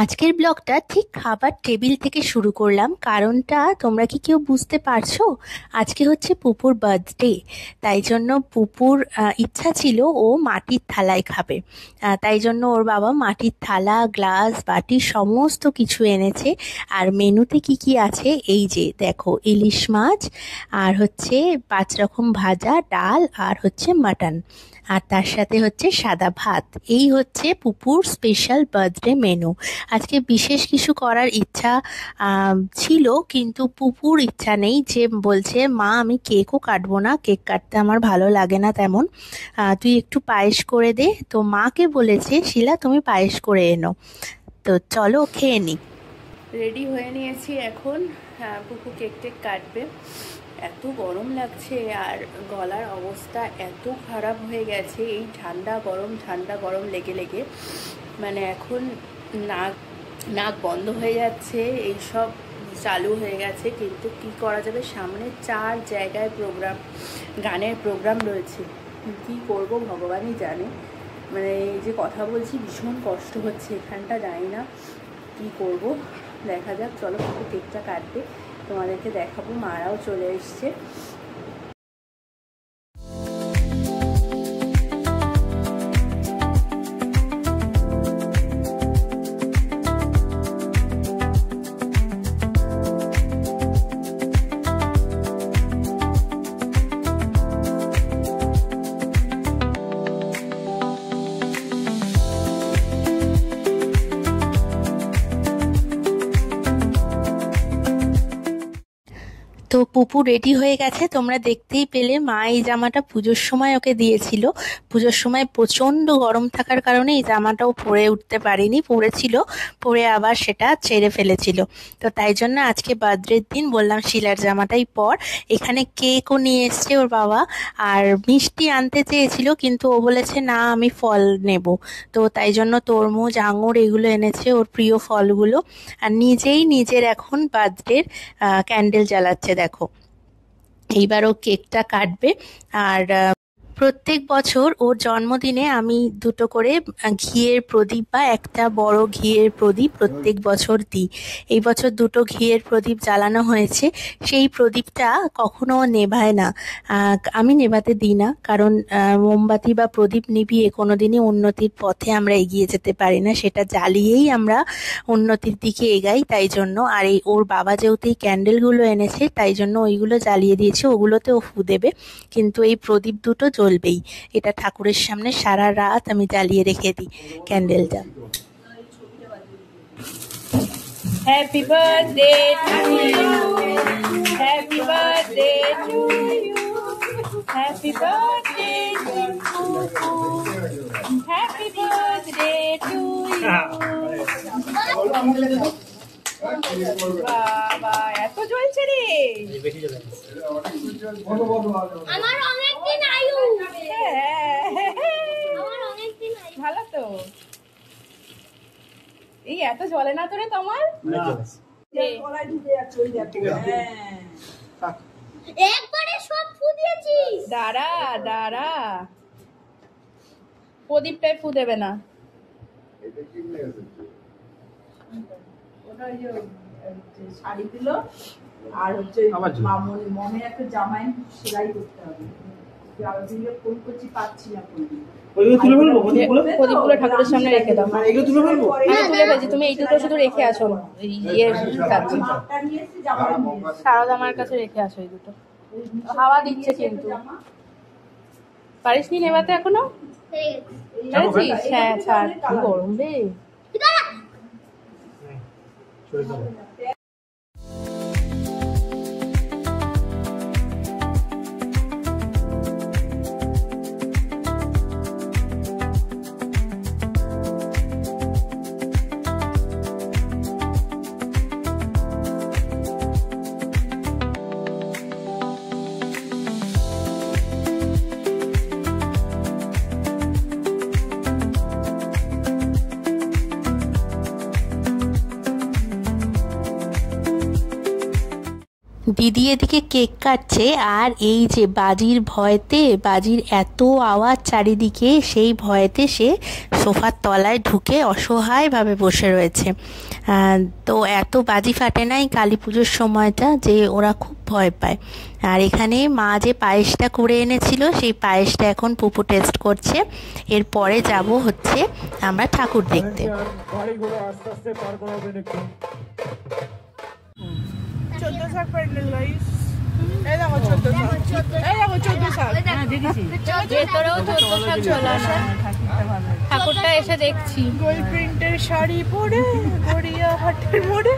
আজকের ব্লগটা ঠিক খাবার টেবিল থেকে শুরু করলাম। কারণটা তোমরা কি কেউ বুঝতে পারছো? আজকে হচ্ছে পুপুর বার্থডে, তাই জন্য পুপুর ইচ্ছা ছিল ও মাটির থালায় খাবে। তাই জন্য ওর বাবা মাটির থালা, গ্লাস, বাটি সমস্ত কিছু এনেছে। আর মেনুতে কি কি আছে এই যে দেখো, ইলিশ মাছ, আর হচ্ছে 5 রকম ভাজা, ডাল, আর হচ্ছে মাটন, আর তার সাথে হচ্ছে সাদা ভাত। এই হচ্ছে পুপুর স্পেশাল বার্থডে মেনু। আজকে বিশেষ কিছু করার ইচ্ছা ছিল, কিন্তু পুপুর ইচ্ছা নেই, যে বলছে মা আমি কেকও কাটবো না, কেক কাটতে আমার ভালো লাগে না তেমন, তুই একটু পায়েস করে দে। তো মাকে বলেছে শিলা তুমি পায়েস করে এনো। তো চলো খেয়ে নি। রেডি হয়ে নিয়েছি এখন, পুপু কেক টেক কাটবে। এত গরম লাগছে আর গলার অবস্থা এত খারাপ হয়ে গেছে, এই ঠান্ডা গরম লেগে লেগে মানে এখন নাক নাক বন্ধ হয়ে যাচ্ছে, এইসব চালু হয়ে গেছে। কিন্তু কি করা যাবে, সামনে 4 জায়গায় প্রোগ্রাম, গানের প্রোগ্রাম রয়েছে। কি করব ভগবানই জানে। মানে এই যে কথা বলছি ভীষণ কষ্ট হচ্ছে, এখানটা জানি না কি করব, দেখা যাক। চলো একটু কেকটা কাটবে, তোমাদেরকে দেখাবো। মারাও চলে এসছে। তো পুপু রেডি হয়ে গেছে, তোমরা দেখতেই পেলে। মা এই জামাটা পুজোর সময় ওকে দিয়েছিল। পুজোর সময় প্রচণ্ড গরম থাকার কারণে এই জামাটাও পরে উঠতে পারিনি, পরেছিল, পরে আবার সেটা ছেড়ে ফেলেছিল। তো তাই জন্য আজকে বার্থডের দিন বললাম শিলার জামাটাই পর। এখানে কেকও নিয়ে এসছে ওর বাবা, আর মিষ্টি আনতে চেয়েছিল কিন্তু ও বলেছে না আমি ফল নেব। তো তাই জন্য তরমুজ, আঙুর এগুলো এনেছে, ওর প্রিয় ফলগুলো। আর নিজেই নিজের এখন বার্থডের ক্যান্ডেল জ্বালাচ্ছে দেখো। এইবার ও কেকটা কাটবে। আর প্রত্যেক বছর ওর জন্মদিনে আমি 2টো করে ঘিয়ের প্রদীপ বা একটা বড় ঘিয়ের প্রদীপ প্রত্যেক বছর দিই। এই বছর 2টো ঘিয়ের প্রদীপ জ্বালানো হয়েছে। সেই প্রদীপটা কখনো নেভায় না, আমি নেভাতে দিই না, কারণ মোমবাতি বা প্রদীপ নিভিয়ে কোনোদিনই উন্নতির পথে আমরা এগিয়ে যেতে পারি না, সেটা জ্বালিয়েই আমরা উন্নতির দিকে এগাই। তাই জন্য আর এই ওর বাবা যেহেতু এই ক্যান্ডেলগুলো এনেছে, তাই জন্য ওইগুলো জ্বালিয়ে দিয়েছে, ওগুলোতে ও ফু দেবে। কিন্তু এই প্রদীপ 2টো জ্বলবেই, এটা ঠাকুরের সামনে সারা রাত আমি জ্বালিয়ে রেখে দিই ক্যান্ডেলটা। Happy birthday to you, happy birthday to you, happy birthday to you, happy birthday to you. বাবা এত জ্বলছে রে, আমার অনেক দিন আয়ু, আমার অনেক দিন আয়ু। ভালো তো, এই এত জ্বলে না তো রে তোমার? একবারে সব ফু দিয়েছি। দাঁড়া দাঁড়া, প্রদীপটাই ফু দেবে না। শাড়ি দিল আর হচ্ছে মমের একটা জামাই সেলাই করতে হবে, ফোন করছি পাচ্ছি না। প্রদীপগুলো ঠাকুরের সামনে রেখে দাও। আমি তুলে ফেলছি, তুমি এইটুকু শুধু রেখে আসো সারদা আমার কাছে রেখে আসো। এই দুটো হাওয়া দিচ্ছে কিন্তু পারিস নি নেবাতে এখনো? পেরেছিস? হ্যাঁ ছাড়, কি গরম রে। দিদি এদিকে কেক কাটছে, আর এই যে বাজির ভয়েতে, বাজির এত আওয়াজ চারিদিকে, সেই ভয়েতে সে সোফার তলায় ঢুকে অসহায়ভাবে বসে রয়েছে। তো এত বাজি ফাটে না এই কালী পুজোর সময়টা যে ওরা খুব ভয় পায়। আর এখানে মা যে পায়েসটা করে এনেছিল সেই পায়েসটা এখন পুপু টেস্ট করছে। এরপরে যাব হচ্ছে আমরা ঠাকুর দেখতে। 14 শাক প্যান্ডেল গাইস, এই দেখো 14 শাক, এই দেখো 14 শাক, হ্যাঁ দেখেছি ভেতরেও 14 শাক ঝোলানো। ঠাকুরটা এসে দেখছি গোল প্রিন্টের শাড়ি পরে গড়িয়াহাটের মোড়ে।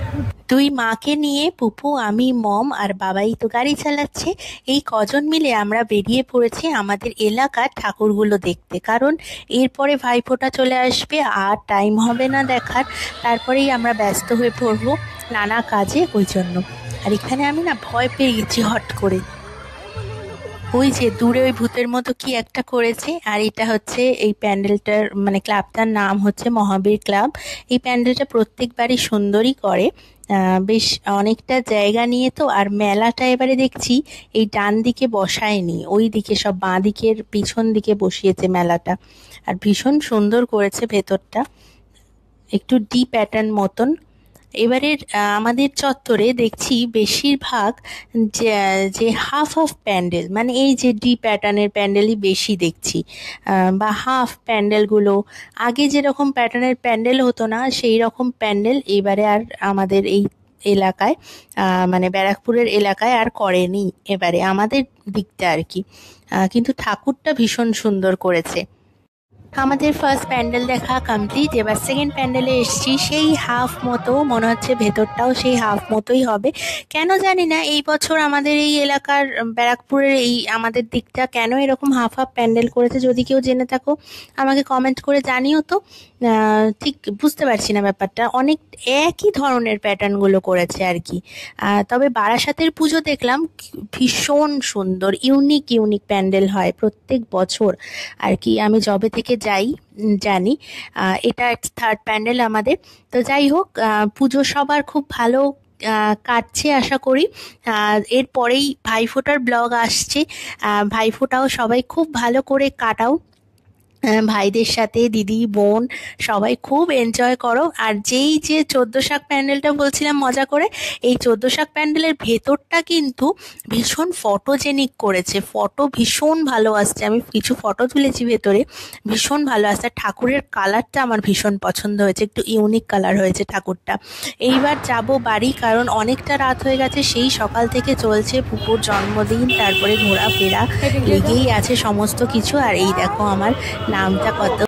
তুই মাকে নিয়ে পুপু, আমি, মম আর বাবাই তো গাড়ি চালাচ্ছে। এই কজন মিলে আমরা বেরিয়ে পড়েছি আমাদের এলাকার ঠাকুরগুলো দেখতে, কারণ এরপরে ভাইফোঁটা চলে আসবে আর টাইম হবে না দেখার। তারপরেই আমরা ব্যস্ত হয়ে পড়বো নানা কাজে, ওই জন্য। আর এখানে আমি না ভয় পেয়ে গেছি হট করে। ওই যে দূরে ওই ভূতের মতো কি একটা করেছে। আর এটা হচ্ছে এই প্যান্ডেলটার মানে ক্লাবটার নাম হচ্ছে মহাবীর ক্লাব। এই প্যান্ডেলটা প্রত্যেকবারই সুন্দরই করে, বেশ অনেকটা জায়গা নিয়ে তো। আর মেলাটা এবারে দেখছি এই ডান দিকে বসায়নি, ওই দিকে সব বাঁ দিকের পিছন দিকে বসিয়েছে মেলাটা। আর ভীষণ সুন্দর করেছে ভেতরটা, একটু ডি প্যাটার্ন মতন। এবারের আমাদের চত্বরে দেখছি বেশিরভাগ যে হাফ হাফ প্যান্ডেল, মানে এই যে ডি প্যাটার্নের প্যান্ডেলই বেশি দেখছি, বা হাফ প্যান্ডেলগুলো। আগে যেরকম প্যাটার্নের প্যান্ডেল হতো না সেই রকম প্যান্ডেল এবারে আর আমাদের এই এলাকায় মানে ব্যারাকপুরের এলাকায় আর করেনি এবারে, আমাদের দিকটা আর কি। কিন্তু ঠাকুরটা ভীষণ সুন্দর করেছে। আমাদের ফার্স্ট প্যান্ডেল দেখা কমপ্লিট। এবার সেকেন্ড প্যান্ডেলে এসেছি, সেই হাফ মতো মনে হচ্ছে, ভেতরটাও সেই হাফ মতোই হবে। কেন জানি না এই বছর আমাদের এই এলাকার ব্যারাকপুরের এই আমাদের দিকটা কেন এরকম হাফ হাফ প্যান্ডেল করেছে। যদি কেউ জেনে থাকো আমাকে কমেন্ট করে জানিও তো। ঠিক বুঝতে পারছি না ব্যাপারটা, অনেক একই ধরনের প্যাটার্নগুলো করেছে আর কি। তবে বারাসাতের পুজো দেখলাম ভীষণ সুন্দর, ইউনিক ইউনিক প্যান্ডেল হয় প্রত্যেক বছর আর কি। আমি যবে থেকে যাই জানি। এটা থার্ড প্যান্ডেল আমাদের। তো যাই হোক, পুজো সবার খুব ভালো কাটছে আশা করি। এরপরেই ভাইফোঁটার ব্লগ আসছে, ভাইফোঁটাও সবাই খুব ভালো করে কাটাও, ভাইদের সাথে দিদি বোন সবাই খুব এনজয় করো। আর যেই যে 14 শাক প্যান্ডেলটা বলছিলাম মজা করে, এই 14 শাক প্যান্ডেলের ভেতরটা কিন্তু ভীষণ ফটোজেনিক করেছে, ফটো ভীষণ ভালো আসছে। আমি কিছু ফটো তুলেছি ভেতরে, ভীষণ ভালো আসছে। ঠাকুরের কালারটা আমার ভীষণ পছন্দ হয়েছে, একটু ইউনিক কালার হয়েছে ঠাকুরটা। এইবার যাব বাড়ি, কারণ অনেকটা রাত হয়ে গেছে। সেই সকাল থেকে চলছে পুপুর জন্মদিন, তারপরে ঘোরাফেরা লেগেই আছে সমস্ত কিছু। আর এই দেখো আমার নামটা কত